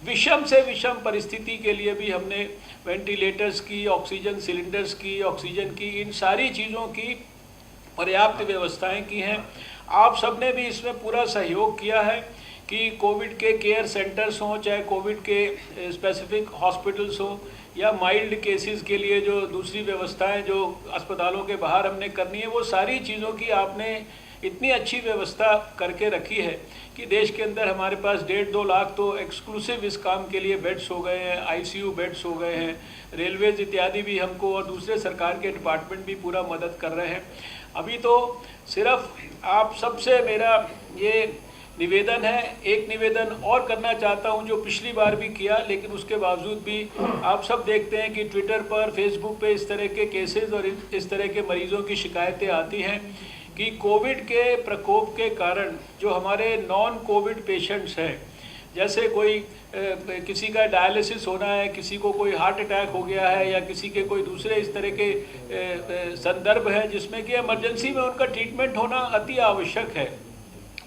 विषम से विषम परिस्थिति के लिए भी हमने वेंटिलेटर्स की, ऑक्सीजन सिलेंडर्स की, ऑक्सीजन की, इन सारी चीज़ों की पर्याप्त व्यवस्थाएं की हैं। आप सबने भी इसमें पूरा सहयोग किया है कि कोविड के केयर सेंटर्स हों, चाहे कोविड के स्पेसिफिक हॉस्पिटल्स हों, या माइल्ड केसेस के लिए जो दूसरी व्यवस्थाएं जो अस्पतालों के बाहर हमने करनी है, वो सारी चीज़ों की आपने इतनी अच्छी व्यवस्था करके रखी है कि देश के अंदर हमारे पास 1.5-2 लाख तो एक्सक्लूसिव इस काम के लिए बेड्स हो गए हैं, आईसीयू बेड्स हो गए हैं, रेलवेज इत्यादि भी हमको और दूसरे सरकार के डिपार्टमेंट भी पूरा मदद कर रहे हैं। अभी तो सिर्फ आप सबसे मेरा ये निवेदन है, एक निवेदन और करना चाहता हूं जो पिछली बार भी किया, लेकिन उसके बावजूद भी आप सब देखते हैं कि ट्विटर पर, फेसबुक पे इस तरह के केसेस और इस तरह के मरीजों की शिकायतें आती हैं कि कोविड के प्रकोप के कारण जो हमारे नॉन कोविड पेशेंट्स हैं, जैसे कोई किसी का डायलिसिस होना है, किसी को कोई हार्ट अटैक हो गया है, या किसी के कोई दूसरे इस तरह के संदर्भ है जिसमें कि इमरजेंसी में उनका ट्रीटमेंट होना अति आवश्यक है,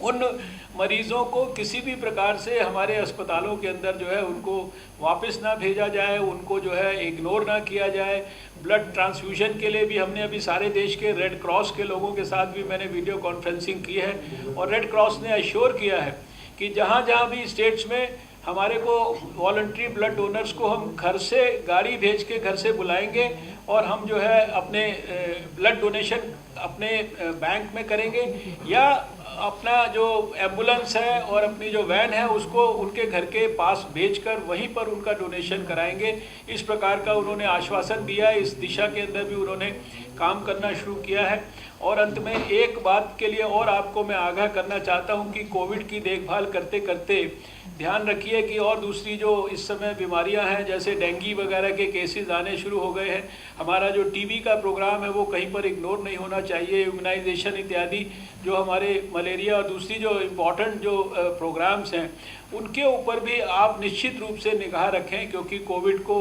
उन मरीज़ों को किसी भी प्रकार से हमारे अस्पतालों के अंदर जो है उनको वापस ना भेजा जाए, उनको जो है इग्नोर ना किया जाए। ब्लड ट्रांसफ्यूजन के लिए भी हमने अभी सारे देश के रेड क्रॉस के लोगों के साथ भी मैंने वीडियो कॉन्फ्रेंसिंग की है, और रेड क्रॉस ने अश्योर किया है कि जहाँ जहाँ भी स्टेट्स में हमारे को वॉलंटरी ब्लड डोनर्स को हम घर से गाड़ी भेज के घर से बुलाएंगे, और हम जो है अपने ब्लड डोनेशन अपने बैंक में करेंगे, या अपना जो एम्बुलेंस है और अपनी जो वैन है उसको उनके घर के पास भेजकर वहीं पर उनका डोनेशन कराएंगे। इस प्रकार का उन्होंने आश्वासन दिया है, इस दिशा के अंदर भी उन्होंने काम करना शुरू किया है। और अंत में एक बात के लिए और आपको मैं आगाह करना चाहता हूं कि कोविड की देखभाल करते करते ध्यान रखिए कि और दूसरी जो इस समय बीमारियां हैं, जैसे डेंगू वगैरह के केसेस आने शुरू हो गए हैं, हमारा जो टीबी का प्रोग्राम है वो कहीं पर इग्नोर नहीं होना चाहिए, इम्यूनाइजेशन इत्यादि जो हमारे मलेरिया और दूसरी जो इम्पॉर्टेंट जो प्रोग्राम्स हैं उनके ऊपर भी आप निश्चित रूप से निगाह रखें, क्योंकि कोविड को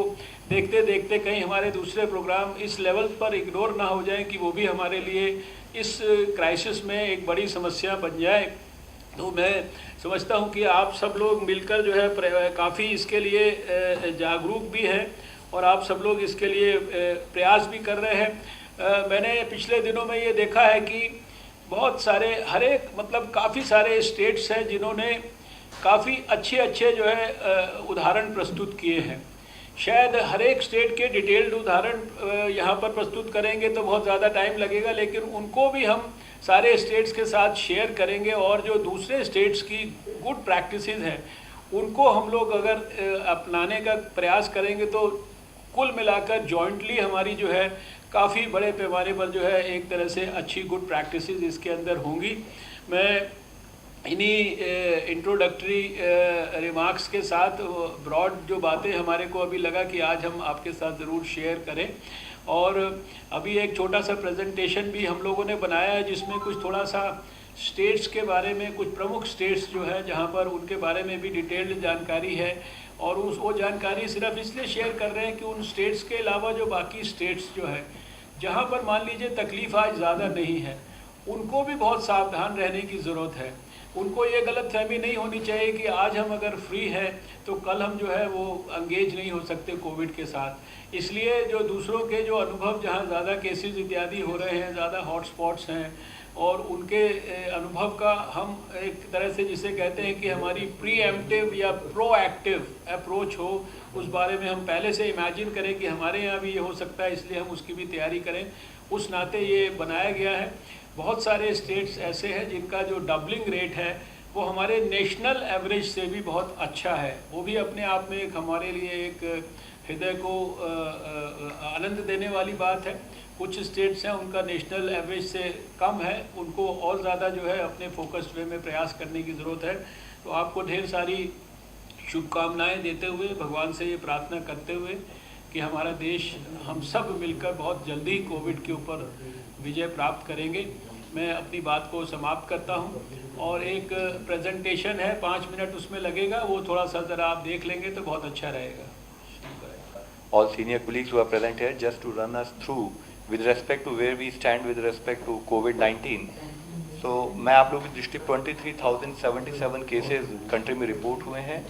देखते देखते कहीं हमारे दूसरे प्रोग्राम इस लेवल पर इग्नोर ना हो जाएं कि वो भी हमारे लिए इस क्राइसिस में एक बड़ी समस्या बन जाए। तो मैं समझता हूं कि आप सब लोग मिलकर जो है काफ़ी इसके लिए जागरूक भी हैं, और आप सब लोग इसके लिए प्रयास भी कर रहे हैं। मैंने पिछले दिनों में ये देखा है कि बहुत सारे मतलब काफ़ी सारे स्टेट्स हैं जिन्होंने काफ़ी अच्छे जो है उदाहरण प्रस्तुत किए हैं। शायद हर एक स्टेट के डिटेल्ड उदाहरण यहाँ पर प्रस्तुत करेंगे तो बहुत ज़्यादा टाइम लगेगा, लेकिन उनको भी हम सारे स्टेट्स के साथ शेयर करेंगे, और जो दूसरे स्टेट्स की गुड प्रैक्टिसेस हैं उनको हम लोग अगर अपनाने का प्रयास करेंगे तो कुल मिलाकर जॉइंटली हमारी जो है काफ़ी बड़े पैमाने पर जो है एक तरह से अच्छी गुड प्रैक्टिसेस इसके अंदर होंगी। मैं इन्हीं इंट्रोडक्टरी रिमार्क्स के साथ ब्रॉड जो बातें हमारे को अभी लगा कि आज हम आपके साथ ज़रूर शेयर करें, और अभी एक छोटा सा प्रेजेंटेशन भी हम लोगों ने बनाया है जिसमें कुछ थोड़ा सा स्टेट्स के बारे में, कुछ प्रमुख स्टेट्स जो है जहां पर उनके बारे में भी डिटेल्ड जानकारी है, और वो जानकारी सिर्फ इसलिए शेयर कर रहे हैं कि उन स्टेट्स के अलावा जो बाकी स्टेट्स जो है जहां पर मान लीजिए तकलीफ आज ज़्यादा नहीं है, उनको भी बहुत सावधान रहने की ज़रूरत है। उनको ये गलतफहमी नहीं होनी चाहिए कि आज हम अगर फ्री हैं तो कल हम जो है वो एंगेज नहीं हो सकते कोविड के साथ। इसलिए जो दूसरों के जो अनुभव जहाँ ज़्यादा केसेस इत्यादि हो रहे हैं, ज़्यादा हॉटस्पॉट्स हैं, और उनके अनुभव का हम एक तरह से जिसे कहते हैं कि हमारी प्रीएम्प्टिव या प्रोएक्टिव अप्रोच हो, उस बारे में हम पहले से इमेजिन करें कि हमारे यहाँ भी ये हो सकता है, इसलिए हम उसकी भी तैयारी करें। उस नाते ये बनाया गया है। बहुत सारे स्टेट्स ऐसे हैं जिनका जो डबलिंग रेट है वो हमारे नेशनल एवरेज से भी बहुत अच्छा है। वो भी अपने आप में एक हमारे लिए एक हृदय को आनंद देने वाली बात है। कुछ स्टेट्स हैं उनका नेशनल एवरेज से कम है, उनको और ज़्यादा जो है अपने फोकस्ड वे में प्रयास करने की ज़रूरत है। तो आपको ढेर सारी शुभकामनाएं देते हुए, भगवान से ये प्रार्थना करते हुए कि हमारा देश हम सब मिलकर बहुत जल्दी कोविड के ऊपर विजय प्राप्त करेंगे, मैं अपनी बात को समाप्त करता हूं। और एक प्रेजेंटेशन है 5 मिनट उसमें लगेगा, वो थोड़ा सा ज़रा आप देख लेंगे तो बहुत अच्छा रहेगा। All senior colleagues who are present here, just to run us through with respect to where we stand with respect to COVID-19. So मैं आप लोगों की दृष्टि 23,077 केसेस कंट्री में रिपोर्ट हुए हैं।